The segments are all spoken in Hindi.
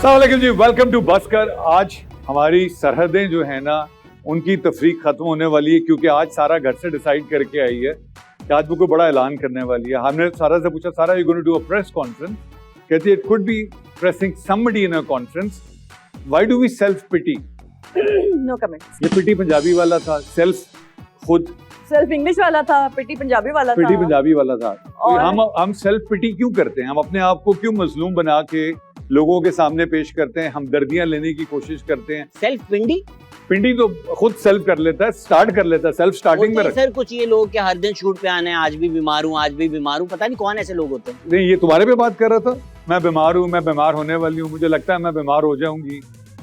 अस्सलाम वालेकुम जी, वेलकम टू बसकर। आज हमारी सरहदें जो है ना उनकी तफरीक खत्म होने वाली है, क्योंकि आज सारा घर से डिसाइड करके आई है कि आज वो कोई बड़ा ऐलान करने वाली है। हमने सारा से पूछा, Sara you going to do a press conference? कहती है it could be pressing somebody in a conference. Why do we self pity? No comments. ये पिटी पंजाबी वाला था, सेल्फ खुद सेल्फ इंग्लिश वाला था, पिटी पंजाबी वाला था। पिटी पंजाबी वाला था। और हम सेल्फ पिटी क्यों करते हैं? हम अपने आप को क्यों मजलूम बना के लोगों के सामने पेश करते हैं? हम दर्दियां लेने की कोशिश करते हैं। सेल्फ पिंडी पिंडी तो खुद सेल्फ कर लेता है, स्टार्ट कर लेता है, सेल्फ स्टार्टिंग में। सर कुछ ये लोग क्या हर दिन शूट पे आने हैं, आज भी बीमार हूँ, आज भी बीमार हूँ, पता नहीं कौन ऐसे लोग होते हैं। नहीं, ये तुम्हारे पे बात कर रहा था। मैं बीमार हूँ, मैं बीमार होने वाली हूँ, मुझे लगता है मैं बीमार हो जाऊंगी।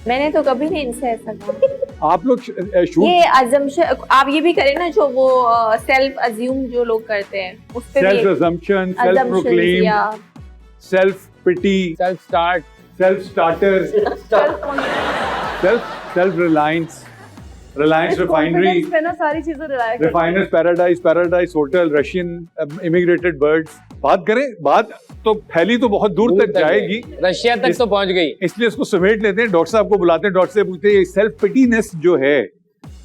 मैंने तो कभी नहीं इनसे ऐसा कहा। आप लोग शूट ये अजम्पशन आप ये भी करें ना, जो वो सेल्फ अज्यूम जो लोग करते हैं उस पे self assumption, self proclaim, self pity, self start, self starter, self reliance, Reliance refinery पे ना सारी चीजें रिलाय करते हैं। Refiners paradise, paradise hotel, Russian immigrated birds. बात करें, बात तो फैली तो बहुत दूर तक जाएगी, रशिया तक तो पहुंच गई। इसलिए इसको समेट लेते हैं। डॉक्टर साहब को बुलाते हैं, डॉक्टर से पूछते हैं सेल्फ पिटीनेस जो है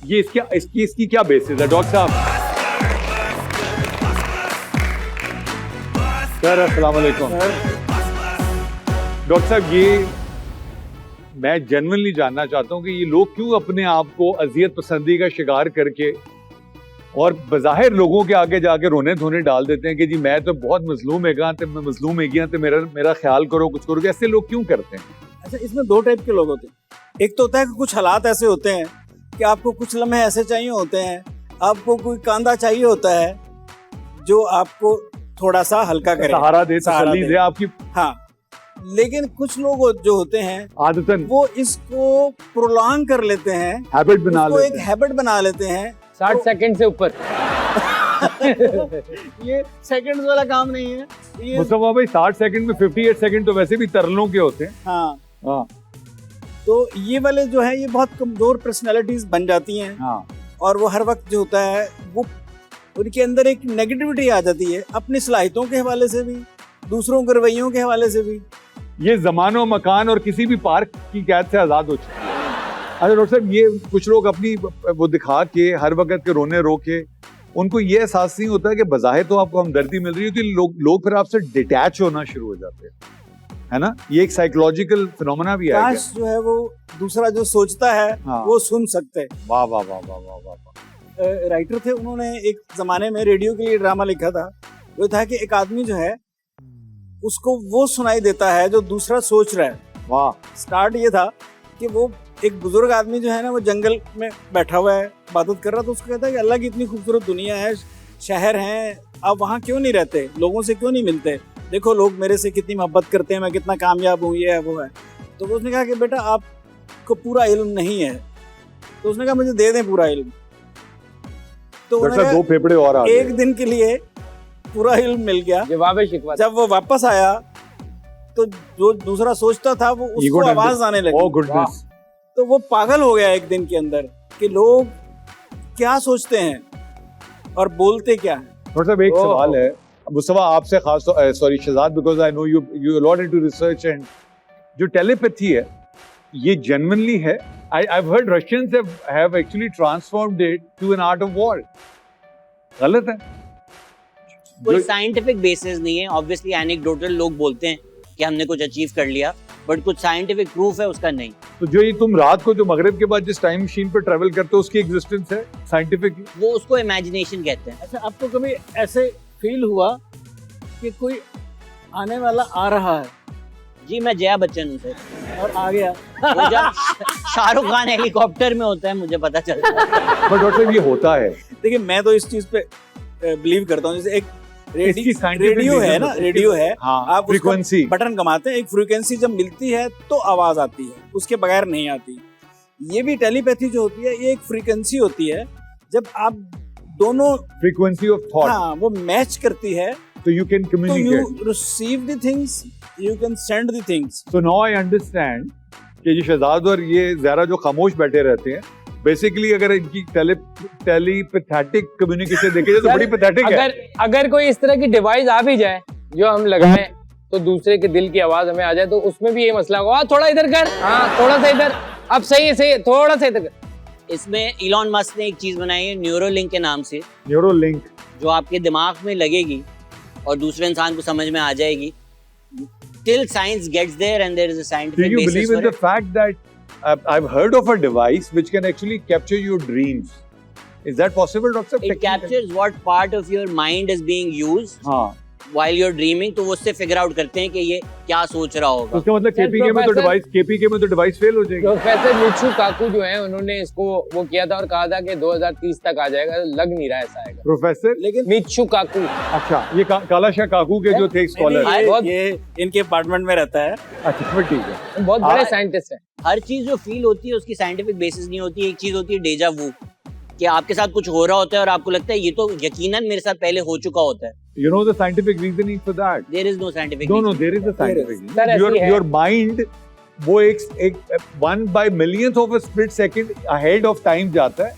ये इसकी क्या बेसिस है? डॉक्टर साहब सर, अस्सलाम वालेकुम। डॉक्टर साहब, ये मैं जेन्युइनली जानना चाहता हूँ कि ये लोग क्यों अपने आप को अजियत पसंदी का शिकार करके और बज़ाहिर लोगों के आगे जाके रोने धोने डाल देते हैं कि जी मैं तो बहुत मजलूम है गया, तो मैं मजलूम है गया, तो मेरा ख्याल करो, कुछ करो। ऐसे लोग क्यों करते हैं? अच्छा, इसमें दो टाइप के लोग होते हैं। एक तो होता है कि कुछ हालात ऐसे होते हैं कि आपको कुछ लम्हे ऐसे चाहिए होते हैं, आपको कोई कांधा चाहिए होता है जो आपको थोड़ा सा हल्का करे, सहारा दे, तसल्ली दे आपकी। हाँ, लेकिन कुछ लोग जो होते हैं आदतन वो इसको प्रोलॉन्ग कर लेते हैं, हैबिट बना उसको लेते एक हैं। हैबिट बना लेते हैं। 60 सेकंड से ऊपर। ये सेकंड्स वाला काम नहीं है ये। मुस्तफा भाई, 60 सेकंड में 58 सेकंड तो वैसे भी तरलों के होते हैं। हाँ, तो ये वाले जो है ये बहुत कमजोर पर्सनैलिटीज बन जाती हैं। हाँ, और वो हर वक्त जो होता है वो उनके अंदर एक नेगेटिविटी आ जाती है, अपनी सलाहियतों के हवाले से भी, दूसरों के रवैयों के हवाले से भी। ये ज़मानो मकान और किसी भी पार्क की कैद से आज़ाद हो चुकी है। अच्छा डॉक्टर साहब, ये कुछ लोग अपनी वो दिखा के हर वक्त के रोने रोके, उनको ये एहसास नहीं होता कि बज़ाहिर तो आपको हमदर्दी मिल रही होती है, लोग फिर आपसे डिटैच होना शुरू हो जाते हैं, है ना? ये एक साइकोलॉजिकल फिनोमेना भी है। काश जो है वो दूसरा जो सोचता है हाँ। वो सुन सकते। वाह वाह वाह वाह वाह वाह। राइटर थे, उन्होंने एक जमाने में रेडियो के लिए ड्रामा लिखा था। वो था कि एक आदमी जो है उसको वो सुनाई देता है जो दूसरा सोच रहा है। वाह। स्टार्ट ये था कि वो एक बुजुर्ग आदमी जो है ना, वो जंगल में बैठा हुआ है, इबादत कर रहा, तो उसको कहता है कि अल्लाह की इतनी खूबसूरत दुनिया है, शहर हैं, आप वहाँ क्यों नहीं रहते, लोगों से क्यों नहीं मिलते, देखो लोग मेरे से कितनी मोहब्बत करते हैं, मैं कितना कामयाब हूँ, ये है वो है। तो उसने कहा कि बेटा आपको पूरा इल्म नहीं है। तो उसने कहा मुझे दे दें पूरा इल्म। तो दो फेफड़े और आ गए। एक दिन के लिए पूरा इल्म मिल गया। जवाब शिकवा। जब वो वापस आया तो जो दूसरा सोचता था वो उसको आवाज आने लगी। ओह गुडनेस। तो वो पागल हो गया एक दिन के अंदर कि लोग क्या सोचते हैं और बोलते क्या हैं। डॉक्टर साहब, एक सवाल है मुस्तफा आपसे खास, sorry Shahzad, because I know you lot into research and जो टेलीपैथी है ये जेन्युइनली है। I've heard Russians have actually transformed it to an art of war. गलत है? कोई साइंटिफिक बेसिस नहीं है। ऑब्वियसली एनेक्डोटल लोग बोलते हैं कि हमने कुछ अचीव कर लिया, बट कुछ साइंटिफिक प्रूफ है उसका नहीं। तो जो ये तुम रात को जो मगरिब के बाद जिस टाइम मशीन पर ट्रेवल करते हो उसकी एग्जिस्टेंस है साइंटिफिक? वो उसको इमेजिनेशन कहते हैं। अच्छा, आपको कभी ऐसे फील हुआ कि कोई आने वाला आ रहा है? जी, मैं जया बच्चन हूँ सर। और आ गया। वो जब शाहरुख खान हेलीकॉप्टर में होता है मुझे पता चलता है। पर डॉक्टर साहब ये होता है। देखिए, मैं तो इस चीज पे बिलीव करता हूँ। जैसे एक रेडियो है ना, रेडियो है, हाँ, आप फ्रीक्वेंसी बटन घुमाते हैं, एक फ्रीक्वेंसी जब मिलती है तो आवाज आती है, उसके बगैर नहीं आती। ये भी टेलीपैथी जो होती है ये एक फ्रीक्वेंसी होती है। जब आप दोनों फ्रीक्वेंसी ऑफ थॉट, हाँ, वो मैच करती है तो यू कैन तो communicate, you receive the things, you can send the things. So now I understand कि ये शहजाद और ये ज़रा जो खामोश बैठे रहते हैं, बेसिकली अगर इनकी टेलीपैथेटिक कम्युनिकेशन देखे जाए तो बड़ी पैथेटिक है। अगर कोई इस तरह की डिवाइस आ भी जाए जो हम लगाएं तो दूसरे के दिल की आवाज हमें आ जाए, तो उसमें भी ये मसला होगा, थोड़ा इधर कर, हाँ थोड़ा सा इधर, अब सही है, सही है, थोड़ा सा इधर कर। इसमें इलॉन मस्क ने एक चीज बनाई है न्यूरोलिंक के नाम से, न्यूरोलिंक, जो आपके दिमाग में लगेगी और दूसरे इंसान को समझ में आ जाएगी. Till science gets there and there is a do scientific you basis believe for in the it. fact that I've heard of a device which can actually capture your dreams? Is that possible, Doctor? It captures what part of your mind is being used हाँ, while you're dreaming, तो वो उससे फिगर आउट करते हैं कि ये क्या सोच रहा तो होगा. उसका मतलब केपीके में तो डिवाइस फेल हो जाएगी. प्रोफेसर मिचू काकू जो है, उन्होंने इसको वो किया था और कहा था कि 2030 तक आ जाएगा, लग नहीं रहा ऐसा आएगा. प्रोफेसर, लेकिन मिचू काकू, अच्छा, ये काला शाह काकू के जो थे स्कॉलर. बहुत- ये इनके अपार्टमेंट में रहता है. अच्छा, फिर ठीक है. बहुत बड़े साइंटिस्ट हैं. हर चीज जो फील होती है उसकी साइंटिफिक बेसिस नहीं होती. एक चीज होती है डेजा वू, कि आपके साथ कुछ हो रहा होता है और आपको लगता है ये तो यकीनन मेरे साथ पहले हो चुका होता है. You know the scientific reasoning for that? There is no scientific No, reason. there is a scientific reason. Sir, ऐसी है. Your mind वो एक 1 by millionth of a split second ahead of time जाता है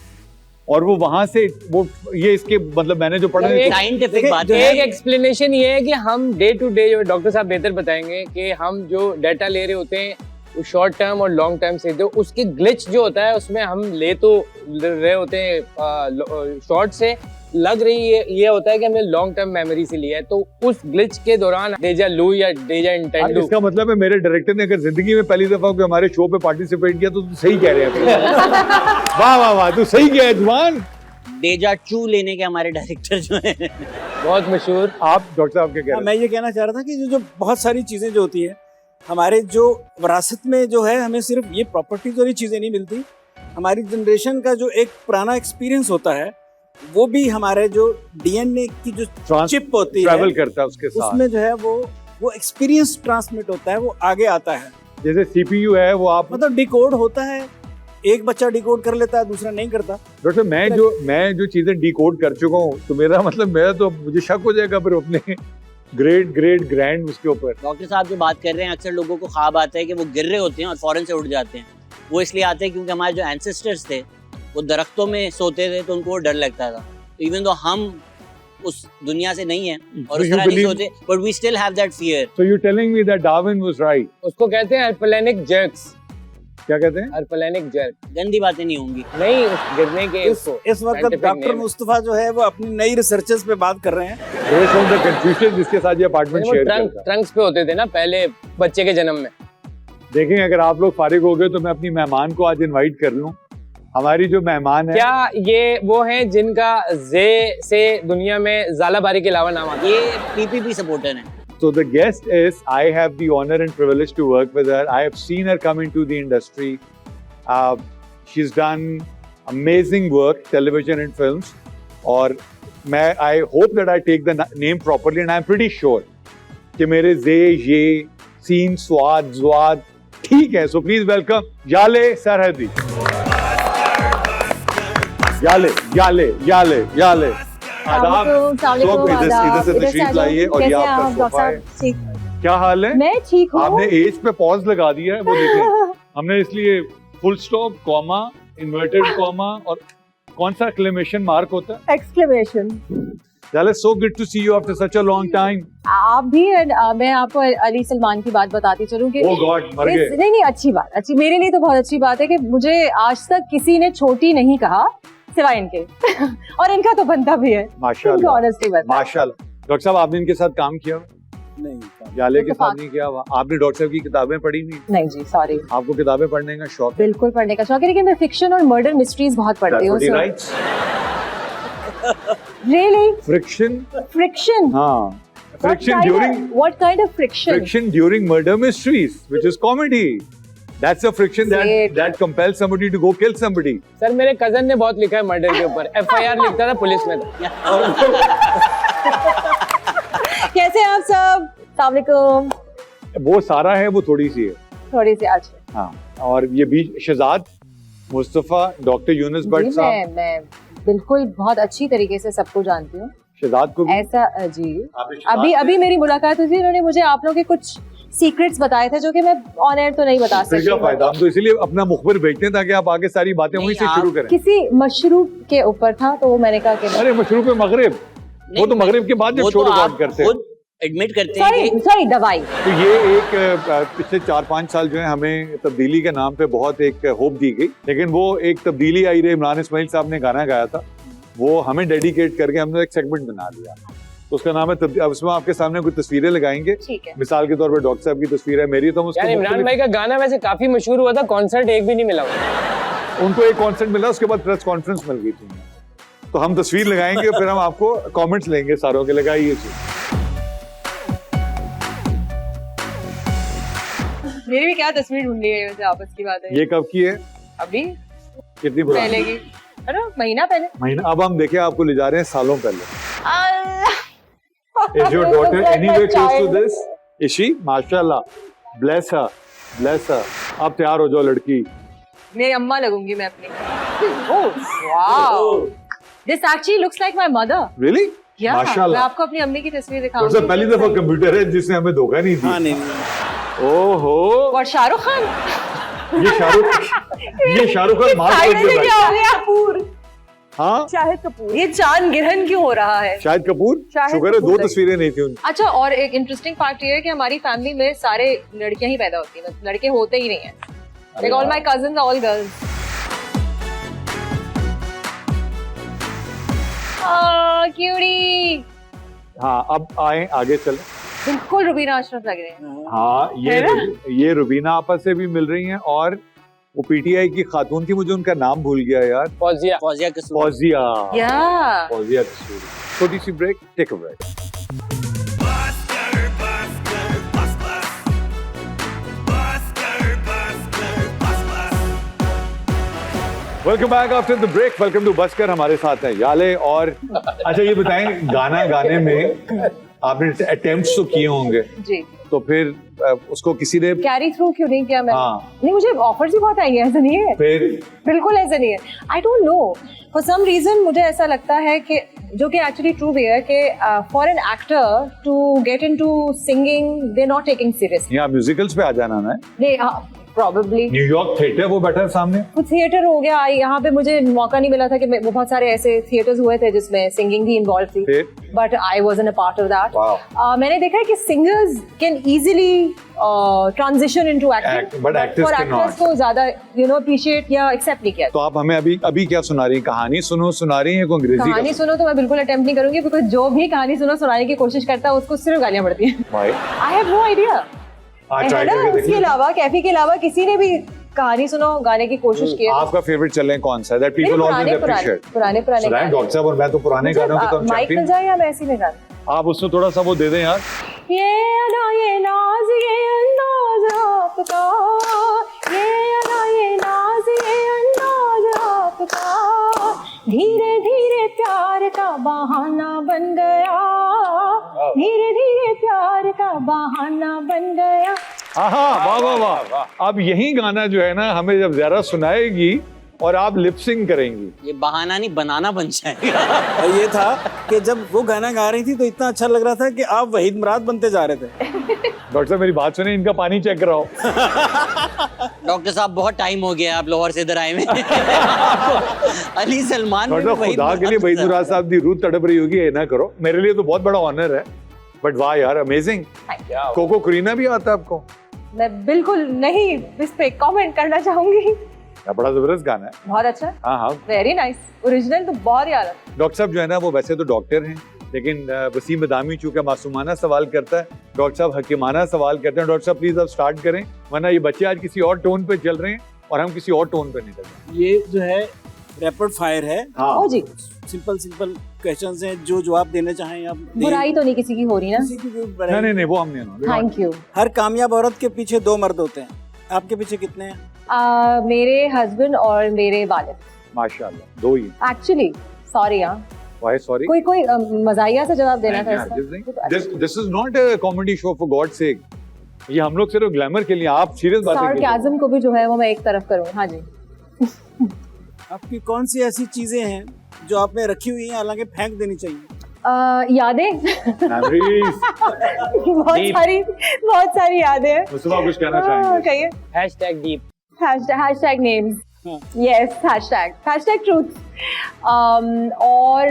और वो वहां से वो ये इसके मतलब मैंने जो पढ़ा सर, है एक- साइंटिफिक बात एक है. एक्सप्लेनेशन ये है कि हम डे टू डे, जो डॉक्टर साहब बेहतर बताएंगे, कि हम जो डाटा ले रहे होते हैं वो शॉर्ट टर्म और लॉन्ग टर्म से, तो उसके ग्लिच जो होता है उसमें हम ले तो रहे होते हैं शॉर्ट से, लग रही है ये होता है कि हमने लॉन्ग टर्म मेमोरी से लिया है, तो उस ग्लिच के दौरान डेजा लू या डेजा इंटेंडो. इसका मतलब है मेरे डायरेक्टर ने अगर जिंदगी में पहली दफा कोई हमारे शो पे पार्टिसिपेट किया तो तू सही कह रहे हैं. वाह वाह वाह, तू सही कह जुबान. डेजा चू लेने के हमारे डायरेक्टर जो है, बहुत मशहूर. आप डॉक्टर साहब क्या कह रहे मैं ये कहना चाह रहा था कि जो बहुत सारी चीजें जो होती है हमारे जो विरासत में जो है, हमें सिर्फ ये प्रॉपर्टीज और ये चीजें नहीं मिलती. हमारी जनरेशन का जो एक पुराना एक्सपीरियंस होता है, वो भी हमारे जो डीएनए की जो Trans- चिप होती ट्रैवल है करता है उसके साथ. उसमें जो है वो एक्सपीरियंस ट्रांसमिट होता है, वो आगे आता है. जैसे सीपीयू है वो आप मतलब डिकोड होता है, एक बच्चा डिकोड कर लेता है, दूसरा नहीं करता. डॉक्टर मैं जो चीजें डिकोड कर चुका हूँ, तो मेरा तो मुझे शक हो जाएगा फिर अपने ग्रेट ग्रैंड उसके ऊपर. डॉक्टर साहब जो बात कर रहे हैं, अक्सर लोगों को ख्वाब आता है कि वो गिर रहे होते हैं और फौरन से उठ जाते हैं. वो इसलिए आते हैं क्योंकि हमारे जो एंसेस्टर्स थे वो दरख्तों में सोते थे, तो उनको वो डर लगता था. तो इवन तो हम उस दुनिया से नहीं है और उस you तरह नहीं believe- सोते, but we still have that fear. So you're telling me that Darwin was right? उसको कहते हैं अल्पलेनिक जर्क्स. क्या कहते हैं? अल्पलेनिक जर्क गंदी बातें नहीं होंगी. नहीं, उस गिरने के इस वक्त scientific डॉक्टर name है. मुस्तफा जो है वो अपनी नई रिसर्चेस पे बात कर रहे हैं. Based on the Confucius जिसके साथ ये अपार्टमेंट वो शेयर ट्रंक करता है. ट्रंक्स पे होते थे ना पहले बच्चे के जन्म में. देखें, अगर आप लोग फारिग हो गए तो मैं अपनी मेहमान को आज इनवाइट कर लूं. हमारी जो मेहमान है, क्या ये वो हैं जिनका जे से दुनिया में ज़ालाबारी के अलावा नाम आता है? ये पीपीपी सपोर्टर हैं. so the guest is, I have the honor and privilege to work with her. I have seen her come into the industry. She's done amazing work, television and films. और I hope that I take the name properly, and I'm pretty sure कि मेरे जे ये सीन स्वाद ज्वाद ठीक है. So please welcome याले सरहदी. याले आदाब. इधर से तशरीफ लाइए और ये आपका सोफा है. क्या हाल है? मैं ठीक हूँ. आपने एज पे पॉज लगा दिया है, वो देखें. हमने इसलिए full stop, comma, inverted comma और कौन सा एक्सक्लेमेशन मार्क होता है? Exclamation. Yale, so good to see you after such a long time. आप भी मैं आपको अली सलमान की बात बताती चलूं कि Oh God, मर गए. नहीं अच्छी बात, अच्छी मेरे लिए तो बहुत अच्छी बात है कि मुझे आज तक किसी ने छोटी नहीं कहा सिवाय इनके. और इनका तो बनता भी है. माशाल्लाह, ऑनेस्टली बता. माशाल्लाह. डॉक्टर साहब, आपने इनके साथ काम किया? नहीं, याले के साथ इत्तेफाक. नहीं किया हुआ. आपने डॉक्टर साहब की किताबें पढ़ी नहीं? नहीं जी, सॉरी. आपको किताबें पढ़ने का शौक है? बिल्कुल पढ़ने का शौक है, लेकिन मैं फिक्शन और मर्डर मिस्ट्रीज बहुत पढ़ती हूँ. राइट. रियली? फ्रिक्शन. फ्रिक्शन? हाँ. Friction during what kind of friction? During murder mysteries, which is comedy. That's a friction that compels somebody to go kill somebody. Sir, मेरे कजन ने बहुत लिखा है मर्डर के ऊपर. FIR लिखता था पुलिस में. कैसे हैं आप सब? अस्सलाम वालेकुम. वो सारा है, वो थोड़ी सी है. थोड़ी सी अच्छी. हाँ. और ये बीच शहजाद मुस्तफा, डॉक्टर यूनुस भट्ट साहब. मैं बिल्कुल बहुत अच्छी तरीके से सबको जानती हूँ. शहजाद को भी ऐसा जी. अभी मेरी मुलाकात हुई थी, उन्होंने मुझे आप लोगों के कुछ सीक्रेट्स बताए थे जो कि मैं ऑन एयर तो नहीं बता फिर क्या सकती. फायदा? हम तो इसीलिए अपना मुखबिर भेजते हैं ताकि आप आगे सारी बातें वहीं से शुरू करें. किसी मशरूब के ऊपर था, तो वो मैंने कहा कि अरे मशरूब मगरिब, वो तो मगरिब के बाद जब शो रिकॉर्ड करते हैं. खुद एडमिट करते हैं सॉरी कि सॉरी दवाई तो ये एक पिछले 4-5 साल जो है हमें तब्दीली के नाम पे बहुत एक होप दी गई, लेकिन वो एक तब्दीली आई रही। इमरान इस्माइल साहब ने गाना गाया था, वो हमें डेडिकेट करके हमने एक सेगमेंट बना लिया, तो उसका नाम है अब उसमें आपके सामने कुछ तस्वीरें लगाएंगे। ठीक है। मिसाल के तौर पे डॉक्टर साहब की तस्वीर है, मेरी तो हम उसको यार इमरान भाई का गाना वैसे काफी मशहूर हुआ था, कॉन्सर्ट एक भी नहीं मिला उनको एक कॉन्सर्ट मिला, उसके बाद प्रेस कॉन्फ्रेंस मिल गई थी, तो हम तस्वीर लगाएंगे फिर हम आपको कमेंट्स लेंगे सारों के, लगाइए जी। मेरी भी क्या तस्वीर ढूंढ ली है वैसे, आपस की बात है ये कब की है? अभी कितनी पुरानी? पहले की, अरे महीना पहले। महीना। अब हम देखे आपको ले जा रहे हैं सालों पहले। Is your This daughter is like anywhere my close to child. this? Is she? माशाल्लाह, bless her, bless her. अब तैयार हो जाओ लड़की। मेरी अम्मा लगूंगी मैं अपनी। Oh wow, this actually looks like my mother. Really? Yeah, मैं माशाल्लाह। आपको अपनी अम्मी की तस्वीर सबसे दिखाऊंगी। पहली दफा कंप्यूटर है जिसने हमें धोखा नहीं हाँ दिया। नहीं ओहो, और शाहरुख खान। ये शाहरुख खान मार्क Finally करके क्या हो गया? कपूर। हाँ, शाहिद कपूर। ये चांद गिरहन क्यों हो रहा है? शाहिद कपूर। शाहिद शुक्र है कपूर 2 तस्वीरें नहीं थी उनकी। अच्छा, और एक इंटरेस्टिंग फैक्ट ये है कि हमारी फैमिली में सारे लड़कियां ही पैदा होती हैं, लड़के होते ही नहीं हैं। Like all my cousins are all girls. Cutie. हाँ, अब आए आगे चले। बिल्कुल रुबीना अशरफ लग रहे हैं। हाँ, है ये रुबीना आपस से भी मिल रही हैं, और वो पीटीआई की खातून थी, मुझे उनका नाम भूल गया यार। फौजिया फौजिया कसूर। फौजिया। या फौजिया कसूरी। छोटी सी break, take a break. Welcome back after the break. Welcome to बस्कर। हमारे साथ है याले। और अच्छा ये बताएं, गाना गाने में आपने अटेम्प्ट्स तो किए होंगे, जी, तो फिर उसको किसी ने कैरी थ्रू क्यों नहीं किया मैंने? हाँ। नहीं, मुझे ऑफर्स भी बहुत आई है, ऐसा नहीं है, फिर बिल्कुल ऐसा नहीं है। I don't know, for some reason मुझे ऐसा लगता है कि जो कि एक्चुअली ट्रू भी है कि for an actor to get into singing they not taking serious. यहाँ म्यूजिकल्स पे आ जाना ना। नहीं, प्रॉब्ली न्यूयॉर्क थिएटर वो बैठा है सामने। कुछ थिएटर हो गया, यहाँ पे मुझे मौका नहीं मिला था कि बहुत सारे ऐसे थिएटर्स हुए थे जिसमें सिंगिंग भी इन्वॉल्व थी, फिर but I wasn't a part of that. Wow. मैंने देखा है कि singers can easily transition into acting, but actors cannot. को ज्यादा अप्रिशिएट या एक्सेप्ट नहीं किया। तो आप हमें अभी क्या सुना रही हैं? कहानी सुना रही हैं? कोई अंग्रेजी कहानी सुनो तो मैं बिल्कुल अटेम्प्ट नहीं करूंगी, बिकॉज जो भी कहानी सुनाने की कोशिश करता है उसको सिर्फ गालियां पड़ती हैं। भाई I have no idea. Try करके उसके देखिए। अलावा कैफी के अलावा किसी ने भी कहानी सुनो गाने की कोशिश की है? आपका फेवरेट चले कौन सा? That people always appreciate. पुराने सुनाएं डॉक्टर साहब, और मैं तो पुराने गानों के तो माइक मिल चैंपियन। जाए या मैं ऐसे में गाना? आप उसमें थोड़ा सा वो दे दें यार। ये अदा ये नाज ये अंदाज आपका, ये अदा ये नाज ये अंदाज आपका, धीरे धीरे प्यार का बहाना बन गया, धीरे धीरे प्यार का बहाना बन गया। हाँ, वाह वाह वाह। अब यही गाना जो है ना हमें जब ज़्यादा सुनाएगी और आप लिपसिंग करेंगी, ये बहाना नहीं बनाना बन जाएगा। और ये था कि जब वो गाना गा रही थी तो इतना अच्छा लग रहा था कि आप वहीद मुराद बनते जा रहे थे। डॉक्टर साहब मेरी बात सुने, इनका पानी चेक कराओ। डॉक्टर साहब बहुत टाइम हो गया आप लाहौर से इधर आए में। अली सलमान में डॉक्टर भी वहीद खुदा के लिए मुराद वहीद मुराद साहब की रूह तड़प रही होगी, ये ना करो। मेरे लिए तो बहुत बड़ा ऑनर है, बट वाह यार, अमेजिंग। कोको करीना भी आता है आपको? मैं बिल्कुल नहीं इस पे कमेंट करना चाहूंगी। बड़ा जबरदस्त गाना है। बहुत अच्छा, हाँ हाँ। वेरी नाइस, ओरिजिनल तो बहुत ही आला। डॉक्टर साहब जो है ना वो वैसे तो डॉक्टर हैं, लेकिन वसीम बदामी चूंकि मासूमाना सवाल करता है, डॉक्टर साहब हकीमाना सवाल करते हैं। डॉक्टर साहब प्लीज आप स्टार्ट करें, वरना ये बच्चे आज किसी और टोन पे चल रहे हैं और हम किसी और टोन पे नहीं चल रहे। ये जो है रैपिड फायर है, ओ जी, सिंपल क्वेश्चंस हैं, जो जवाब देना चाहें आप दें। बुराई तो नहीं किसी की हो रही ना? किसी की कोई बुराई नहीं वो हम नहीं। Thank you. हर कामयाब औरत के पीछे 2 मर्द होते हैं, आपके पीछे कितने हैं? मेरे हस्बैंड और मेरे वालिद। माशाल्लाह, 2 ही। एक्चुअली सॉरी, हाँ, Why sorry? कोई मजाहिया से जवाब देना था इसका। This is not a comedy show for God's sake. ये हम लोग सिर्फ ग्लैमर के लिए, आप सीरियस बातें कर रहे हैं। सार्काज़म को भी जो है वो मैं एक तरफ करूँ। हाँ जी। आपकी कौन सी ऐसी चीजें हैं जो आपने रखी हुई हैं हालांकि फेंक देनी चाहिए? यादें Memories. बहुत सारी यादें हैं। मुस्तफा कुछ कहना चाहेंगे? कहिए। #deep hashtag names, yes, hashtag truth. और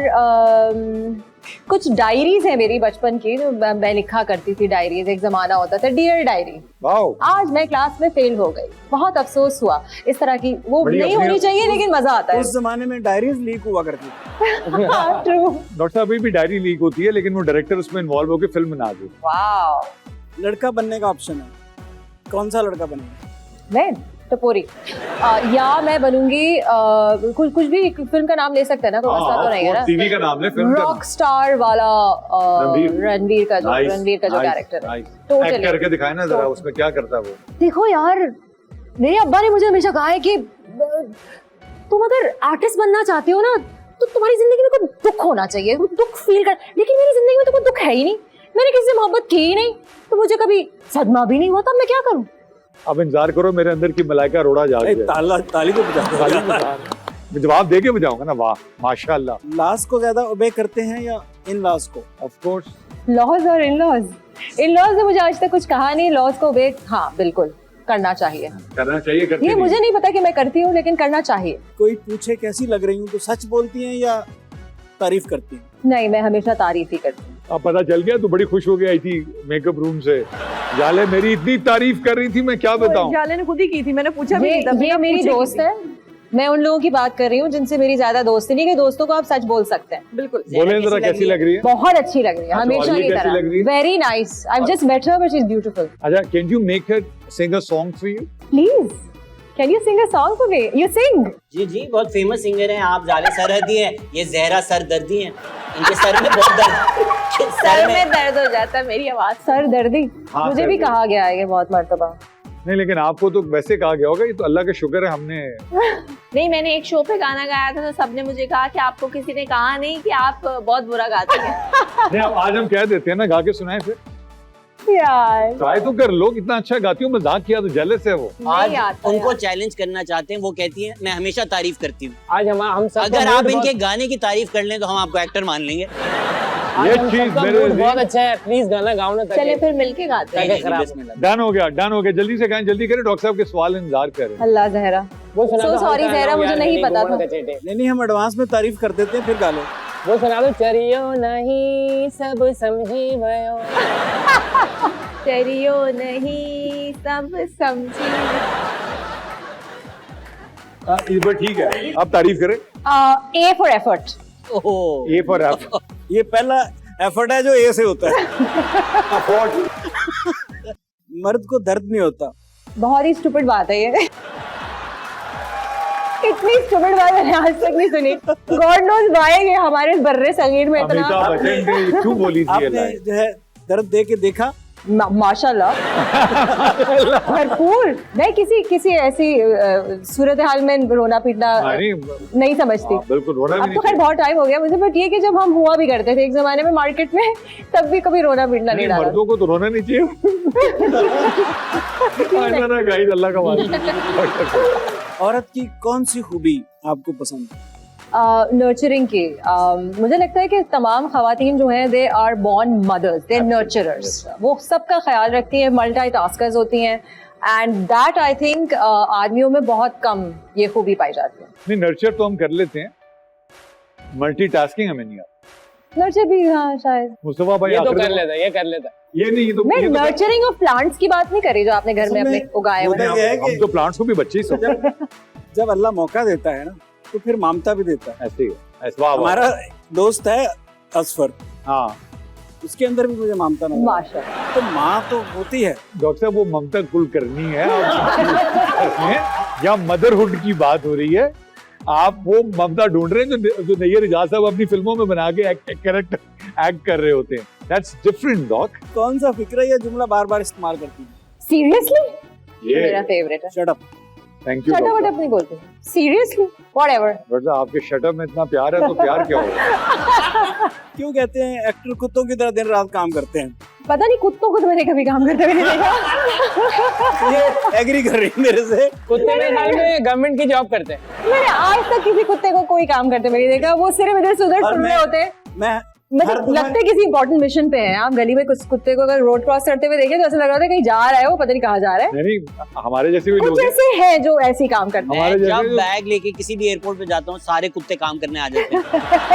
कुछ डायरीज है मेरी बचपन की जो मैं लिखा करती थी डायरीज। एक जमाना होता था डियर डायरी। वाओ, आज मैं क्लास में फेल हो गई, बहुत अफसोस हुआ। इस तरह की वो बड़ी नहीं अपनी- होनी चाहिए लेकिन मजा आता है। उस जमाने में डायरीज लीक हुआ करती थी। हाँ, true। डॉक्टर साहब अभी भी डायरी लीक होती है, लेकिन वो डायरेक्टर उसमें इन्वॉल्व होकर फिल्म बना दे। वाह। लड़का बनने का ऑप्शन है, कौन सा लड़का बनेगा? मैं टपोरी या मैं बनूंगी कुछ भी फिल्म का नाम ले सकते हैं ना, कोई मसला तो नहीं है ना। टीवी का नाम ले, फिल्म का रॉक स्टार वाला रणवीर का जो Nice, कैरेक्टर है। nice। Totally। Act करके दिखाए ना जरा, उसमें क्या करता है वो। देखो यार, मेरे अब्बा ने मुझे हमेशा कहा है कि तुम अगर आर्टिस्ट बनना चाहते हो ना तो तुम्हारी जिंदगी में कोई दुख होना चाहिए, कोई दुख फील कर। लेकिन मेरी जिंदगी में तो कोई दुख है ही नहीं, मैंने किसी से मोहब्बत की ही नहीं, तो मुझे कभी सदमा भी नहीं हुआ, तब मैं क्या करूं? अब इंतजार करो, मेरे अंदर की मलाइका रोड़ा जाग अरे जाए। ताली तो बजा दो। ताली बजा। मैं जवाब दे के बजाऊंगा ना, वाह माशाल्लाह। लॉस को ज्यादा ओबे करते हैं या इन लॉस को? Of course. लॉज और इन लॉज ने मुझे आज तक कुछ कहा नहीं। लॉज को बेक हाँ बिल्कुल करना चाहिए। करना चाहिए, करते ये नहीं। मुझे नहीं पता कि मैं करती हूँ, लेकिन करना चाहिए। कोई पूछे कैसी लग रही हूँ तो सच बोलती हैं या तारीफ करती हैं? नहीं, मैं हमेशा तारीफ ही करती हूँ। अब पता चल गया, तू बड़ी खुश हो गई आई थी मेकअप रूम से। जाले मेरी इतनी तारीफ कर रही थी, मैं क्या बताऊं। जाले ने खुद ही की थी, मैंने पूछा भी नहीं था। ये बिना मेरी पूछे की दोस्त थी। है। मैं उन लोगों की बात कर रही हूँ जिनसे मेरी ज्यादा दोस्ती नहीं, कि दोस्तों को आप सच बोल सकते हैं। बिल्कुल। बोले जरा कैसी लग रही है। बहुत अच्छी लग रही है, अच्छा, हमेशा और ये की कैसी लग रही तरह। है? Very nice. I just met her but she is beautiful. अच्छा, can you make her sing a song for you? Please can you sing a song for me? You sing. जी जी, बहुत फेमस सिंगर हैं आप। जाले सरहदी हैं, ये जहरा सरदर्दी हैं। इनके सर में बहुत दर्द, सर में दर्द हो जाता है मेरी आवाज। सर दर्दी हाँ, मुझे सर भी दर्दी। कहा गया है ये बहुत मर्तबा। नहीं, लेकिन आपको तो वैसे कहा गया होगा। ये तो अल्लाह का शुक्र है हमने। नहीं, मैंने एक शो पे गाना गाया था तो सबने मुझे कहा कि आपको किसी ने कहा नहीं कि आप बहुत बुरा गाती हैं। नहीं, अब आज हम कह देते हैं ना, गा के सुनाए फिर। यार ट्राई तो कर लो, कितना अच्छा गाती हूँ। मजाक किया तो जेलस है वो। आज नहीं आता उनको यार। चैलेंज करना चाहते हैं। वो कहती हैं मैं हमेशा तारीफ करती हूँ। आज हम सब अगर आप इनके गाने की तारीफ कर लें तो हम आपको एक्टर मान लेंगे। ये चीज मेरे बहुत अच्छा है। प्लीज गाना गाओ ना। ताकि- चले फिर मिलके गाते हैं। ताकि खराब हो। बिस्मिल्लाह। डन हो गया, डन हो गया। जल्दी से कहें, जल्दी करें। डॉक्टर साहब के सवाल इंतजार कर रहे हैं। अल्लाह जहरा। वो सुना So दो, sorry, हम जहरा, गाना मुझे यार नहीं पता घूमन था। का चेटे। नहीं हम एडवांस में तारीफ कर देते हैं फिर गा लो। वो सुना दो, चरियो नहीं सब समझी भयो। चरियो नहीं सब समझी। इस बार ठीक है, अब तारीफ करें। A for effort. ओहो, ए फॉर एफ। ये पहला एफर्ट है जो ए से होता है। मर्द को दर्द नहीं होता। बहुत ही स्टूपिड बात है ये। इतनी स्टूपिड बात मैंने आज तक नहीं सुनी। गॉड नोज व्हाई ये हमारे बर्रे सगीर में इतना अमिताभ बच्चन ने क्यों बोली थी ये आपने लाइन? जो है दर्द दे के देखा। माशाल्लाह भरपूर। मैं किसी ऐसी सूरत हाल में रोना पीटना नहीं, नहीं समझती। हाँ, बिल्कुल रोना भी अब नहीं तो खैर चाहिए। बहुत टाइम हो गया मुझे, बट ये कि जब हम हुआ भी करते थे एक जमाने में मार्केट में, तब भी कभी रोना पीटना नहीं नहीं, डाला। मर्दों को तो रोना नहीं चाहिए। ना गाइस, अल्लाह का वास्ता। औरत की कौन सी खूबी आपको पसंद है? नर्चरिंग की मुझे लगता है कि तमाम खवातीन जो हैं दे आर बॉर्न मदर्स, दे नर्चरर्स। वो सबका ख्याल रखती हैं, मल्टीटास्कर्स होती हैं, एंड दैट आई थिंक आदमियों में बहुत कम ये खूबी पाई जाती है। नहीं, नर्चर तो हम कर लेते हैं, मल्टीटास्किंग हमें नहीं आती। नर्चर भी हाँ शायद। मुस्तफा भाई ये तो आखिरी कर दफा- लेता, ये कर लेता। ये नहीं, ये तो मैं ये तो- नर्चरिंग ऑफ प्लांट्स की बात नहीं कर रही जो आपने घर में असल में अपने उगाए हुए होता हैं। ये है हम कि तो प्लांट्स को भी बच्चे ही समझते हैं। जब अल्लाह मौका देता है ना तो फिर मामता भी देता है। ऐसे ही है, ऐसे वाह वाह। हमारा दोस्त है असफर, हाँ, उसके अंदर भी मुझे मामता नहीं। माशाल्लाह। तो माँ तो होती है। डॉक्टर साहब वो ममता कुल करनी है या मदरहुड की बात हो रही है। आप वो ममता ढूंढ रहे हैं जो नैयर इजाज साहब अपनी फिल्मों में बना के कैरेक्टर एक्ट कर रहे होते हैं। That's different doc. कौन सा फिक्र या जुमला बार बार इस्तेमाल करती है? सीरियसली ये मेरा फेवरेट है। Shut up. Thank you shut doctor up नहीं बोलती। Seriously whatever. साहब, आपके शटअप में इतना प्यार है तो प्यार क्या होगा? क्यों कहते हैं एक्टर कुत्तों की तरह दिन रात काम करते हैं? पता नहीं कुत्तों को तो मैंने कभी काम करते हुए नहीं देखा। ये एग्री कर रही है मेरे से। कुत्ते मेरे ख्याल में गवर्नमेंट की जॉब करते हैं। मैंने आज तक किसी कुत्ते को कोई काम करते हुए नहीं देखा। वो सिर्फ इधर से उधर और टुर रहे मैं- होते हैं। मैं मतलब लगता है किसी इंपॉर्टेंट मिशन पे है। आप गली में कुछ कुत्ते को अगर रोड क्रॉस करते हुए देखे तो ऐसा लग रहा था कहीं जा रहा है, वो पता नहीं कहाँ जा रहा है। नहीं, हमारे जैसे भी लोग कुछ हैं। ऐसे हैं जो ऐसे ही काम करते हैं। हमारे मैं जैसे जब जो- बैग लेके किसी भी एयरपोर्ट पे जाता हूँ सारे कुत्ते काम करने आ जाते हैं।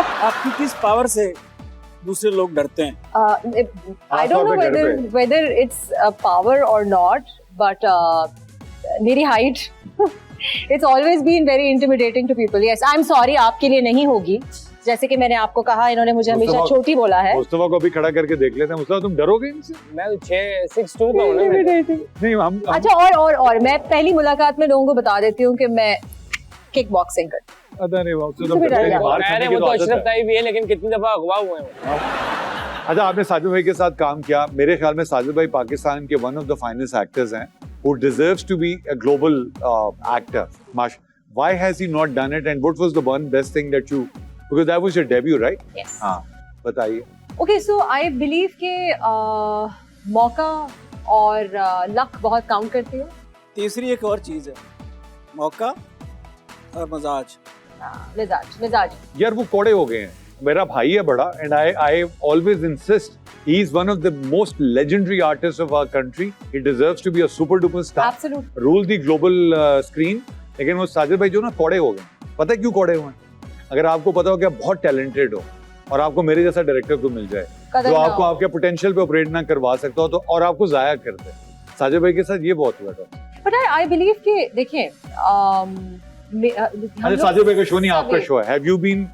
आपकी किस पावर से दूसरे लोग डरते हैं? I don't know whether it's a power or not, but मेरी height it's always been very intimidating to people. Yes, I'm sorry, आपके लिए नहीं होगी. जैसे कि मैंने आपको कहा, इन्होंने मुझे हमेशा छोटी बोला है. मुस्तफा को भी खड़ा करके देख लेते हैं. मुस्तफा, तुम डरोगे इनसे? मैं 6'2" का हूँ ना. नहीं, हम अच्छा, और मैं पहली मुलाकात में लोगों को बता देती हूँ कि मैं किक बॉक्सिंग करती हूँ. अदा नहीं, वो तो अरे वो तो अशरफ ताई भी है, लेकिन कितनी दफा अगवा हुए हैं. अच्छा, आपने साजिद भाई के साथ काम किया. मेरे ख्याल में साजिद भाई पाकिस्तान के one of the finest actors हैं, who deserves to be a global actor. Mash, why has he not done it, and what was the one best thing that you, because that was your debut, right? Yes. हाँ, बताइए. Okay, so I believe कि मौका और लक बहुत काउंट करती है. तीसरी एक और चीज है, मौका और मजाज. मिजाज. यार वो कोड़े हो गए हैं. मेरा भाई है बड़ा, and I always insist he is one of the most legendary artists of our country. He deserves to be a super duper star. Absolute. Rule the global screen. लेकिन वो साजिद भाई जो ना कोड़े हो गए. पता है क्यों कोड़े हुए हैं? अगर आपको पता हो कि आप बहुत टैलेंटेड हो और आपको मेरे जैसा डायरेक्टर को मिल जाए जो आपको आपके पोटेंशियल पे ऑपरेट ना करवा सकता हो, तो और आपको जाया कर दे. साजिद भाई के साथ ये बहुत हुआ था. But I believe कि देखिए, अच्छा, साजिद भाई का शो नहीं, आपका शो है. Have you been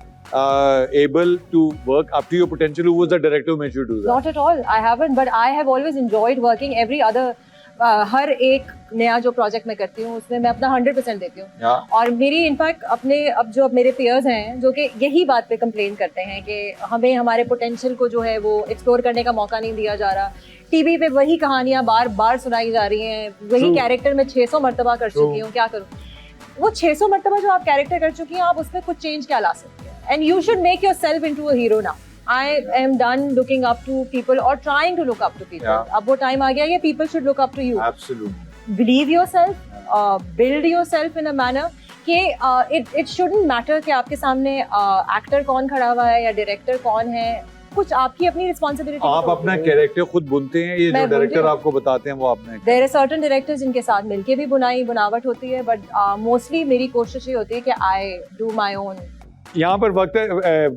able to work up to your potential? Who was the director who made you do that? Not at all. I haven't, but I have always enjoyed working every other. हर एक नया जो प्रोजेक्ट मैं करती हूँ उसमें मैं अपना 100% देती हूँ. Yeah. और मेरी इनफैक्ट अपने अब मेरे peers हैं जो कि यही बात पे कंप्लेन करते हैं कि हमें हमारे पोटेंशियल को जो है वो एक्सप्लोर करने का मौका नहीं दिया जा रहा. टीवी पे वही कहानियां बार बार सुनाई जा रही हैं, वही कैरेक्टर मैं 600 मरतबा कर चुकी हूँ. क्या करूँ? वो 600 मरतबा जो आप कैरेक्टर कर चुकी हैं, आप उसमें कुछ चेंज क्या ला सकते हैं? And you should make yourself into a hero now. I am done looking up to people or trying to look up to people. Yeah. अब वो टाइम आ गया कि people should look up to you. Absolutely. Believe yourself, build yourself in a manner कि it shouldn't matter कि आपके सामने एक्टर कौन खड़ा हुआ है या डायरेक्टर कौन है. कुछ आपकी अपनी रिस्पॉन्सिबिलिटी. आप अपना कैरेक्टर खुद बुनते हैं, ये जो डायरेक्टर आपको बताते हैं वो आपने. There are certain directors जिनके साथ मिलके भी बनावट होती है, but mostly मेरी कोशिश ये होती है कि I do my own. यहाँ पर वक्त है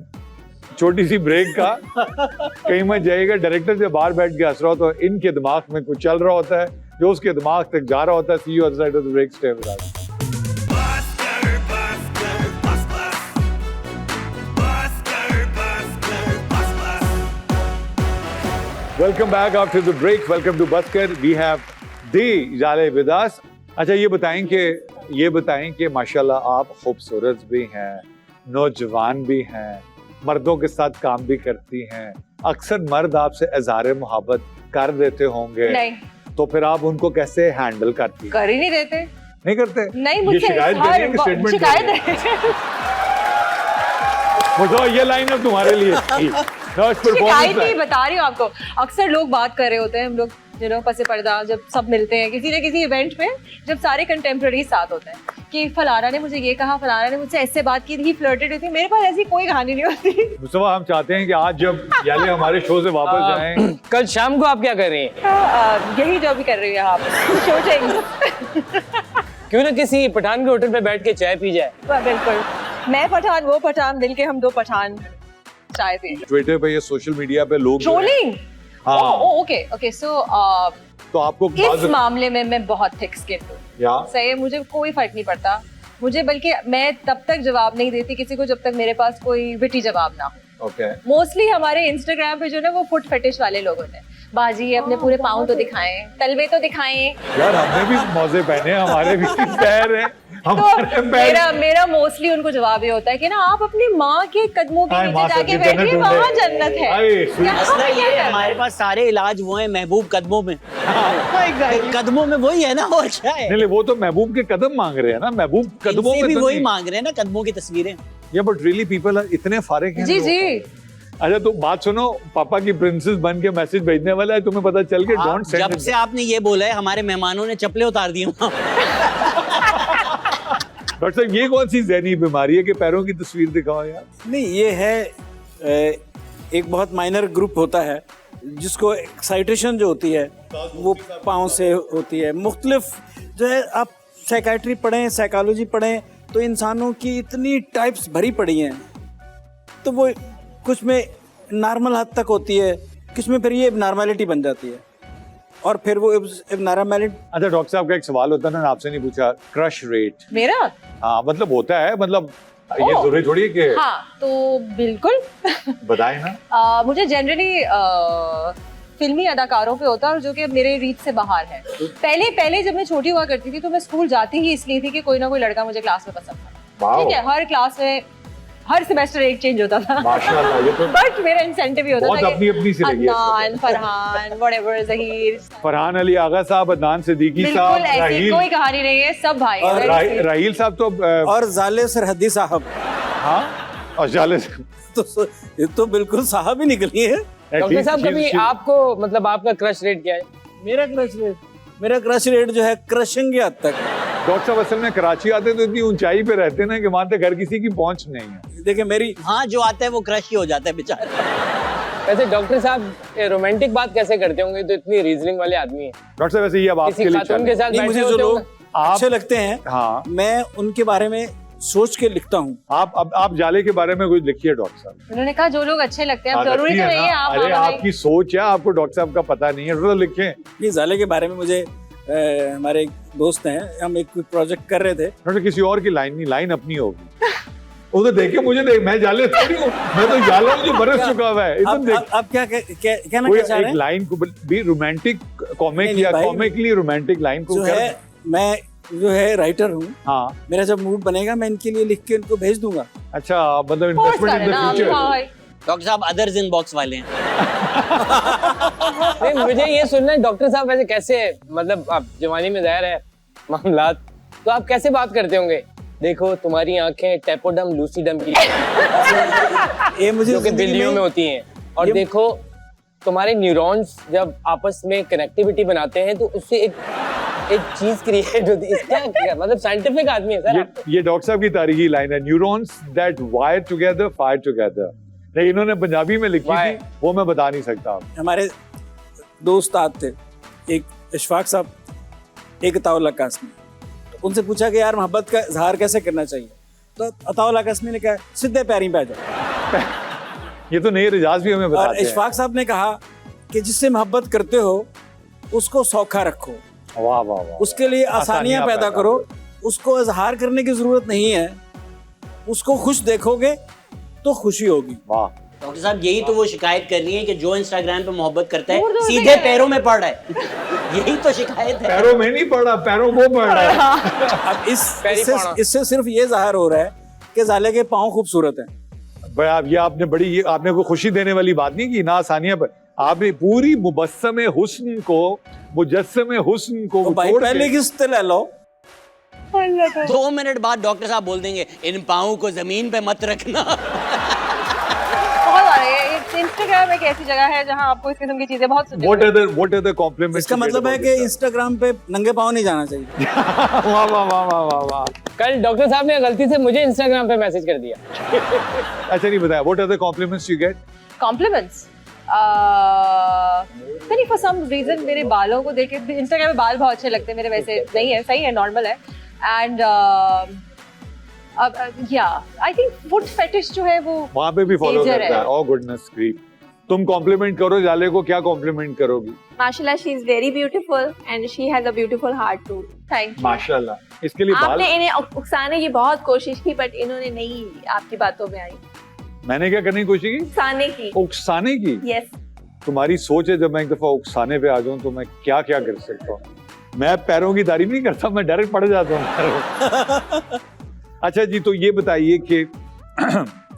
छोटी सी ब्रेक का. कहीं मत जाइएगा. डायरेक्टर जब बाहर बैठ के हंस रहा हो तो इनके दिमाग में कुछ चल रहा होता है जो उसके दिमाग तक जा रहा होता है. See you on the side of the break. Stay with us. Welcome back after the break. Welcome to Baskar. We have Dee Jale with us. अच्छा, ये बताएं कि माशाल्लाह आप खूबसूरत भी हैं, नौजवान भी हैं, मर्दों के साथ काम भी करती हैं. अक्सर मर्द आपसे इज़हार मोहब्बत कर देते होंगे. नहीं. तो फिर आप उनको कैसे हैंडल करती हैं? कर ही नहीं देते. नहीं करते? नहीं, मुझसे शिकायत दे रही है कि स्टेटमेंट शिकायत है. मुझे ये लाइन अब तुम्हारे लिए थी. शिकायत नहीं, बता रही हूँ आपको. अक्सर लोग बात कर रहे होते हैं, हम लोग पसे पर्दा जब सब मिलते हैं किसी न किसी इवेंट पे, जब सारे कंटेम्प्रेरी साथ होते हैं कि फलाना ने मुझे ये कहा, फलाना ने मुझसे ऐसे बात की थी, फ्लर्टेड हुई थी. मेरे पास ऐसी कोई कहानी नहीं होती. मुस्तफा, हम चाहते हैं कि आज जब याले हमारे शो से वापस जाएं. कल शाम को आप क्या कर रही हैं? यही जो भी कर रही है आप. सोचेंगे क्यों ना किसी पठान के होटल पे बैठ के चाय पी जाए. बिल्कुल. मैं पठान, वो पठान, मिलके हम दो पठान चाय पी. ट्विटर पे या सोशल मीडिया पे लोग ट्रोलिंग. हाँ. ओके सो तो आपको इस मामले में मैं बहुत थिक स्किन हूँ. सही है, मुझे कोई फर्क नहीं पड़ता. मुझे बल्कि मैं तब तक जवाब नहीं देती किसी को जब तक मेरे पास कोई विटी जवाब ना हो. ओके. मोस्टली हमारे इंस्टाग्राम पे जो ना वो फुट फेटिश वाले लोगों ने बाजी अपने पूरे पाँव तो दिखाएं, तलवे तो दिखाएं. यार हमने भी मौजे पहने, हमारे भी पैर हैं. तो मेरा मोस्टली उनको जवाब ये होता है कि ना आप अपनी माँ के कदमों के नीचे जाके बैठिए, वहाँ जन्नत है. मसला ये है, हमारे पास सारे इलाज वो है महबूब कदमों में. कदमों में वही है ना, और क्या है? नहीं, वो तो महबूब के कदम मांग रहे हैं ना. महबूब कदमों में भी वही मांग रहे हैं ना, कदमों की तस्वीरें. या बट रियली पीपल इतने फारिग हैं. जी. अच्छा, तो बात सुनो, पापा की प्रिंसेस बन के मैसेज भेजने वाला है, तुम्हें पता चल के डोंट सेंड. जब से आपने ये बोला है हमारे मेहमानों ने चप्पलें उतार दी. डॉक्टर साहब, ये कौन सी ज़हनी बीमारी है कि पैरों की तस्वीर दिखाओ यार? नहीं, ये है एक बहुत माइनर ग्रुप होता है जिसको एक्साइटेशन जो होती है वो पाँव से होती है. मुख्तलिफ जो है, आप साइकाइट्री पढ़ें, साइकोलॉजी पढ़ें, तो इंसानों की इतनी टाइप्स भरी पड़ी हैं. तो वो कुछ में नॉर्मल हद तक होती है कि उसमें फिर ये एबनॉर्मलिटी बन जाती है और फिर वो एबनॉर्मलिटी। अच्छा डॉक्टर साहब का एक सवाल होता है ना, आपसे नहीं पूछा, क्रश रेट। मेरा हाँ मतलब होता है, मतलब ये जरूरी थोड़ी है कि हाँ तो बिल्कुल बताए ना। मुझे जनरली फिल्मी अदाकारों पे होता है और जो कि मेरे रीच से बाहर है। पहले जब मैं छोटी हुआ करती थी तो मैं स्कूल जाती ही इसलिए थी कि कोई ना कोई लड़का मुझे क्लास में पसंद था। वाओ। ठीक है, हर क्लास में हर सेमेस्टर एक चेंज होता था। माशाल्लाह, ये तो बट मेरा इंसेंटिव ही होता बहुत था अपनी अपनी सी लगी है। अदनान, फरहान, व्हाटएवर, ज़हीर, फरहान अली आगा साहब, अदनान सिद्दीकी बिल्कुल साहब, ऐसी राहील, कोई कहानी नहीं है, सब भाई और हैं। राहील साहब तो और जाले सरहदी साहब, हाँ, और जाले तो ये तो बिल्कुल साहब ही निकली है। डॉक्टर साहब कभी आपको मतलब आपका क्रश रेट क्या है? मेरा क्रश रेट जो है क्रशिंग की हद तक। डॉक्टर साहब असल में कराची आते तो इतनी ऊंचाई पे रहते ना कि वहां तक घर किसी की पहुंच नहीं है। देखिए मेरी हाँ जो आता है वो क्रश ही हो जाता है बेचारा। वैसे डॉक्टर साहब रोमांटिक बात कैसे करते होंगे, तो इतनी रीजनिंग वाले आदमी हैं। डॉक्टर साहब वैसे ये अब किसी आपके लिए खातून के साथ नहीं, मुझे बैठे जो होते लोग होंगे। अच्छे लगते हैं हाँ, मैं उनके बारे में सोच के लिखता हूँ। आप जाले के बारे में कुछ लिखिए डॉक्टर साहब। उन्होंने कहा जो लोग अच्छे लगते हैं, अब हाँ, जरूरी तो रखिए नहीं है ना। आप अरे हमारे- आपकी सोच है, आपको डॉक्टर साहब का पता नहीं है तो लिखें। ये जाले के बारे में मुझे हमारे एक दोस्त हैं, हम एक प्रोजेक्ट कर रहे थे। डॉक्टर किसी और की लाइन नहीं, लाइन अपनी होगी। वो तो देखे मुझे देख, मैं जाले थोड़ी हूँ, मैं तो जाला हूँ जो बरस चुका हुआ है। एकदम देख, अब क्या कहना कोई क्या चाह रहे एक हैं? लाइन को भी रोमांटिक कॉमिक नहीं, या भाई, कॉमिकली रोमांटिक लाइन को जो क्या- है मैं जो है राइटर हूँ, हाँ मेरा जब मूड बनेगा मैं इनके लिए लिख के इनको भेज दूंगा। अच्छा, मतलब Force इन्वेस्टमेंट करें इन ना द आप, फ्यूचर। हाँ भाई। डॉक्टर साहब अदर्स इन बॉक्स वाले हैं। नहीं, मुझे ये सुनना है डॉक्टर साहब वैसे कैसे, मतलब आप जवानी में ज़ाहिर है मामलात, तो आप कैसे बात करते होंगे? देखो तुम्हारी आंखें टेपोडम लूसीडम की ये मुझे जो कि जिंदगी बिल्लियों में होती हैं, और ये- देखो तुम्हारे न्यूरॉन्स जब आपस में कनेक्टिविटी बनाते हैं तो उससे एक चीज क्रिएट होती है। इसका मतलब साइंटिफिक आदमी है सर आप। ये डॉक्टर साहब की तारीखी लाइन है, neurons that wire together fire together. लेकिन इन्होंने पंजाबी में लिखी Why? थी, वो मैं बता नहीं सकता आप। हमारे दो उस्ताद थे, एक इशफाक साहब, एक अताउल्लाह कासमी। तो उनसे पूछा कि यार मोहब्बत का इजहार कैसे करना चाहिए, तो अताउल्लाह कासमी ने कहा सीधे पैरी पे आ जाओ। ये तो नए रिजाज भी हमें और बताते हैं। इशफाक साहब ने कहा कि जिससे मोहब्बत करते हो उसको सौखा रखो, वाह वाह वाह। उसके लिए आसानियां पैदा करो, उसको इजहार करने की जरूरत नहीं है, उसको खुश देखोगे तो खुशी होगी। वाह। डॉक्टर साहब यही तो वो शिकायत कर रही है कि जो इंस्टाग्राम पे मोहब्बत करता दूर है दूर से सीधे कह रहे पैरों में पड़ रहा है। यही तो शिकायत है। पैरों में नहीं पड़ रहा, पैरों को पड़ रहा है। अब पैरी पाना। इससे सिर्फ ये जाहिर हो रहा है कि जाले के पाँव खूबसूरत हैं। भाई आप ये आपने बड़ी, ये आपने कोई खुशी देने वाली बात नहीं की ना, आसानियां पर आपने पूरी मुबस्सम हुस्न को, मुजस्सम हुस्न को तो भाई तोड़ के- पहले किस्त ले लो। 2 मिनट बाद डॉक्टर साहब बोल देंगे इन पाँव को जमीन पे मत रखना। बहुत आ रहे हैं। इंस्टाग्राम एक ऐसी जगह है जहाँ आपको इस किस्म की चीजें बहुत What are the compliments? इसका मतलब है कि इंस्टाग्राम पे नंगे पाँव नहीं जाना चाहिए। वाह वाह वाह वाह वाह वाह। कल डॉक्टर साहब ने गलती से मुझे इंस्टाग्राम पे मैसेज कर दिया। अच्छा नहीं बताया, what are the compliments you get? Compliments. नहीं, फॉर सम रीजन मेरे बालों को देख के इंस्टाग्राम पे बाल बहुत अच्छे लगते हैं मेरे, वैसे नहीं है, सही है, नॉर्मल है। एंड या आई थिंक फुट फेटिश जो है वो वहाँ पे भी फॉलो Major करता है। है। Oh goodness grief. तुम कॉम्प्लीमेंट करो जाले को, क्या कॉम्प्लीमेंट करोगी? माशाल्लाह she is very beautiful and she has a beautiful heart too. Thank you. माशाल्लाह। इसके लिए बाल, आपने इन्हें उकसाने की बहुत कोशिश की बट इन्होंने नहीं आपकी बातों में आई। मैंने क्या करने की कोशिश की? उकसाने की। उकसाने की? यस। तुम्हारी सोच है जब मैं एक दफा उकसाने पे आ जाऊं तो मैं क्या क्या कर सकता हूँ। मैं पैरों की तारीफ नहीं करता, मैं डायरेक्ट पड़ जाता हूँ पैरों। अच्छा जी, तो ये बताइए कि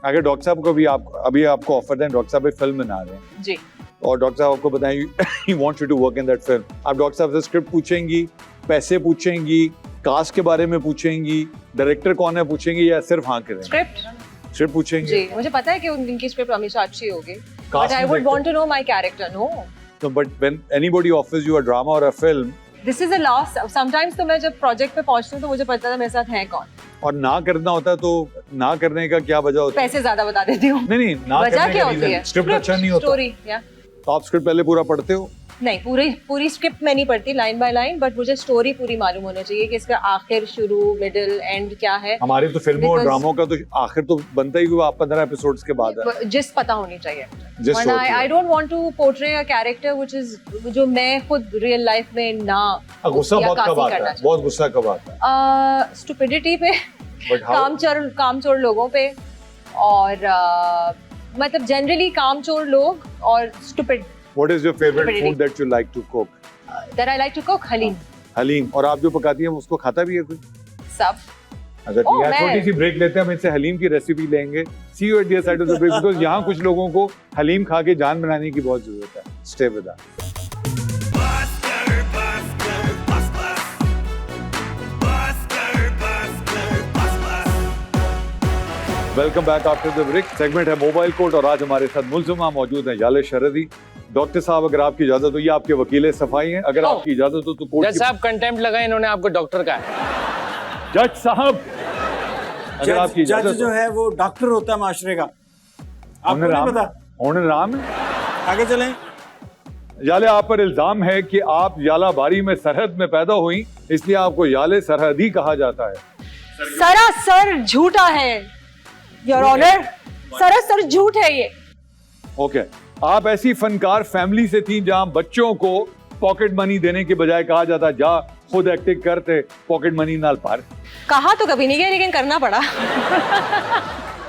अगर डॉक्टर साहब को भी अभी आपको ऑफर दें, डॉक्टर साहब फिल्म बना रहे हैं जी। और डॉक्टर साहब आपको बताएं he wants you to work in that film, आप डॉक्टर साहब से स्क्रिप्ट पूछेंगी, पैसे पूछेंगी, कास्ट के बारे में पूछेंगी, डायरेक्टर कौन है पूछेंगी, या सिर्फ हाँ करें? स्क्रिप्ट पूछेंगे? जी, मुझे पता है कि उनकी स्क्रिप्ट हमेशा अच्छी होगी, बट Cast आई में वुड देखते want to know my character. No, तो but when anybody offers you a drama or a film, this is a loss. Sometimes तो मैं जब प्रोजेक्ट पे पहुंचती हूँ तो मुझे पता था मेरे साथ है कौन। और ना करना होता है तो ना करने का क्या वजह होता है? पैसे ज्यादा बता देती हूँ। नहीं ना वजह करने क्या का होती reason, है? स्क्रिप्ट अच्छा नहीं होता। स्टोरी या तो आप स्क्रिप्ट पहले पूरा पढ़ते हो, नहीं, पूरी स्क्रिप्ट मैं नहीं पढ़ती लाइन बाय लाइन, बट मुझे स्टोरी पूरी मालूम होनी चाहिए कि इसका आखिर, शुरू, मिडिल, एंड क्या है। हमारे तो फिल्मों और Because- ड्रामों का तो आखिर तो बनता ही हुआ 15 एपिसोड्स के बाद है। जिस पता होनी चाहिए। जिस वरना होती है। I don't want to portray a character which is, जो मैं खुद रियल लाइफ में ना गुस्सा या बहुत कब कासी आता करना है, बहुत गुस्सा कब आता है, स्टुपिडिटी पे, बट हाउ कामचोर लोगों पे, और मतलब जनरली कामचोर लोग और stupid what is your favourite Stupidity. Food that you like to cook? That I like to cook, haleem. Haleem. और आप जो पकाती हैं उसको खाता भी है कोई? सब। अच्छा ठीक है, मैं- छोटी सी ब्रेक लेते हैं, हम इनसे हलीम की रेसिपी लेंगे। See you at the side of the break, because यहाँ कुछ लोगों को हलीम खा के जान बनाने की बहुत जरूरत है। Stay with us. Welcome back after the break. Segment है मोबाइल कोर्ट और आज हमारे साथ मुल्जिमा मौजूद हैं याले शरदी। डॉक्टर साहब, अगर आपकी इजाजत हो, ये आपके वकील सफाई हैं, अगर आपकी इजाजत हो तो कोर्ट जज साहब कंटेम्प्ट लगाए इन्होंने, आपको डॉक्टर का है। जज साहब, अगर आपकी जज इजाजत जो है वो डॉक्टर होता है माशरे का, आपको नहीं पता? होने राम है। आगे चलें। याले, आप पर इल्जाम है कि आप यालाबारी में सरहद में पैदा हुई, इसलिए आपको याले सरहदी कहा जाता है। सरासर झूठा है योर ऑनर, सरासर झूठ है ये। ओके, आप ऐसी फनकार फैमिली से थी जहां बच्चों को पॉकेट मनी देने के बजाय कहा जाता जा खुद एक्टिंग करते, पॉकेट मनी नाल पार। कहा तो कभी नहीं गया, लेकिन करना पड़ा।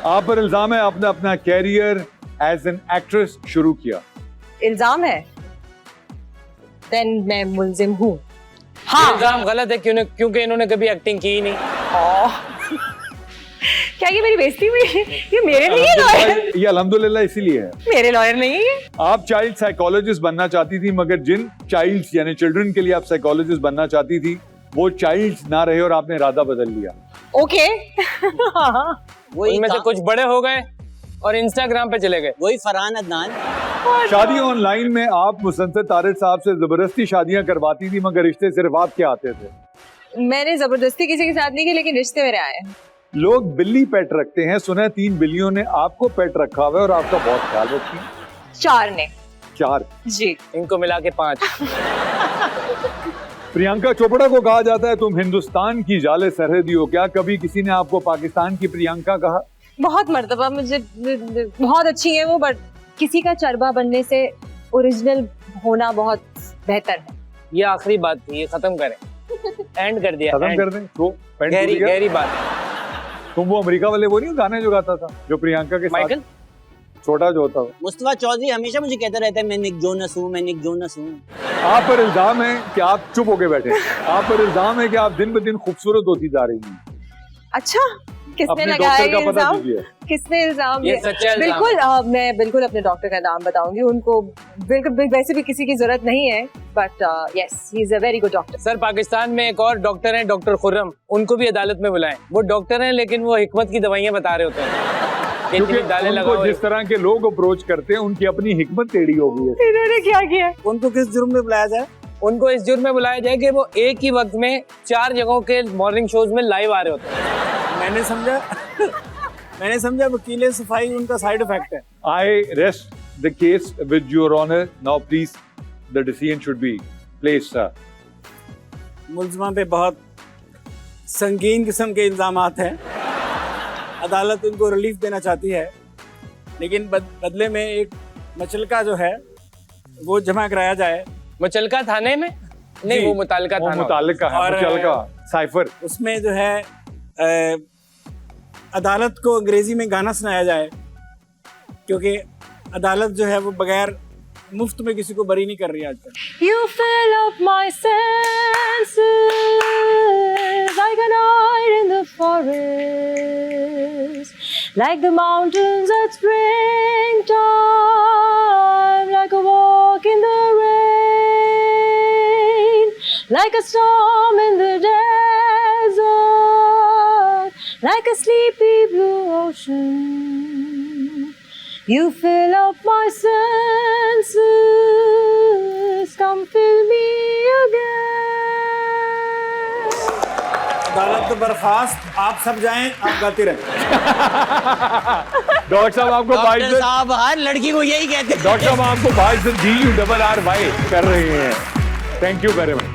आप पर इल्जाम है आपने अपना कैरियर एज एन एक्ट्रेस शुरू किया। इल्जाम है, देन मैं मुल्जिम हूँ। हाँ, इल्जाम गलत है क्योंकि इन्होंने कभी एक्टिंग की ही नहीं। क्या ये मेरी बेइज्जती हुई? ये मेरे नहीं है लॉयर, ये अल्हम्दुलिल्लाह इसीलिए है। मेरे लॉयर नहीं है। आप चाइल्ड साइकोलॉजिस्ट बनना चाहती थी, मगर जिन चाइल्ड्स यानी चिल्ड्रन के लिए आप साइकोलॉजिस्ट बनना चाहती थी वो चाइल्ड्स ना रहे और आपने इरादा बदल लिया। ओके। वही उनमें से कुछ बड़े हो गए और इंस्टाग्राम पे चले गए। वही फरहान अदनान। शादी ऑनलाइन में आप मुसन्नत तारिक साहब से जबरदस्ती शादियां करवाती थी, मगर रिश्ते सिर्फ आपके आते थे। मैंने जबरदस्ती किसी के साथ नहीं की, लेकिन रिश्ते मेरे आए हैं। लोग बिल्ली पेट रखते हैं, सुना है 3 बिल्लियों ने आपको पेट रखा हुआ है और आपका बहुत ख्याल रखती है। 4 ने। 4। जी। इनको मिला के 5। प्रियंका चोपड़ा को कहा जाता है तुम हिंदुस्तान की जाले सरहदी हो। क्या कभी किसी ने आपको पाकिस्तान की प्रियंका कहा? बहुत मर्तबा, मुझे बहुत अच्छी है वो, बट किसी का चरबा बनने से ओरिजिनल होना बहुत बेहतर है। ये आखिरी बात थी, ये खत्म करें, एंड कर दिया। खत्म end। कर दें तो पेंट गहरी टूट गया। गहरी बात। तुम वो अमेरिका वाले वो नहीं गाने जो गाता था, जो प्रियंका के साथ माइकल छोटा जो होता है। मुस्तफा चौधरी हमेशा मुझे कहता रहता है मैं निक जोनस हूँ, मैं निक जोनस हूँ। आप पर इल्जाम है कि आप चुप होके बैठे। आप पर इल्जाम है कि आप दिन ब दिन खूबसूरत होती जा रही हैं। अच्छा, किसने अपने लगाया डॉक्टर ये का पता इल्जाम? दीजिए। किसने इल्जाम ये दिया? सच्चा इल्जाम बिल्कुल, मैं बिल्कुल अपने डॉक्टर का नाम बताऊंगी। उनको बिल्कुल वैसे भी किसी की जरूरत नहीं है, but yes, he is a very good doctor. Sir, Pakistan में एक और डॉक्टर हैं, डॉक्टर खुर्रम, उनको भी अदालत में बुलाएं। वो डॉक्टर हैं लेकिन वो हिकमत की दवाइयां बता रहे होते हैं। क्योंकि दालें उनको लगाओ। जिस तरह के लोग अप्रोच करते हैं उनकी अपनी हिकमत टेढ़ी हो गई है। इन्होंने क्या किया? उनको किस जुर्म में बुलाया जाए? उनको इस जुर्म में बुलाया जाए कि वो एक ही वक्त में 4 जगहों के मॉर्निंग शोज में लाइव आ रहे होते हैं। मैंने समझा वकील सफाई उनका साइड इफेक्ट है। I rest the case with your honor. Now please the decision should be placed, sir. मुल्जिमा पे बहुत संगीन किस्म के इल्जामात हैं। अदालत उनको रिलीफ देना चाहती है, लेकिन बदले में एक मचलका जो है वो जमा कराया जाए। मुचलका थाने में नहीं, जी। वो मुतालिका वो थाना। मुतालिका है, और- मुतालिका साइफर। उसमें जो है अदालत को अंग्रेजी में गाना सुनाया जाए, क्योंकि अदालत जो है वो बगैर मुफ्त में किसी को बरी नहीं कर रही आजकल। You fill up my senses like a night in the forest, like the mountains at springtime, like a walk in the rain, like a storm in the desert, like a sleepy blue ocean. You fill up my senses, come fill me again. अदालत तो बर्खास्त, आप सब जाएं, आप गाती रहें। डॉक्टर साहब आपको डॉक्टर बाइसेप्स, साहब हर लड़की को यही कहते हैं। डॉक्टर साहब आपको बाइसेप्स DURRY कर रहे हैं। Thank you very much.